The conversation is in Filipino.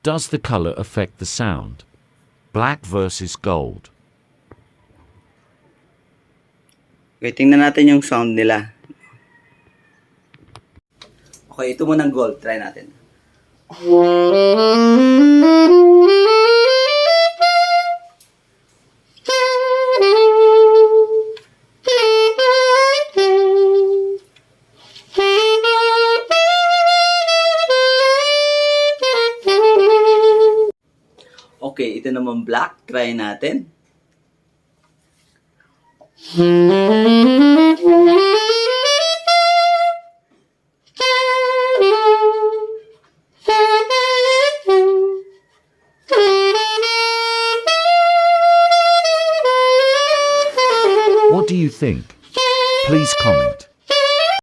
Does the color affect the sound? Black versus gold. Okay, tingnan natin yung sound nila. Okay, ito muna ang gold. Try natin. Okay, ito naman black. Try natin. What do you think? Please comment.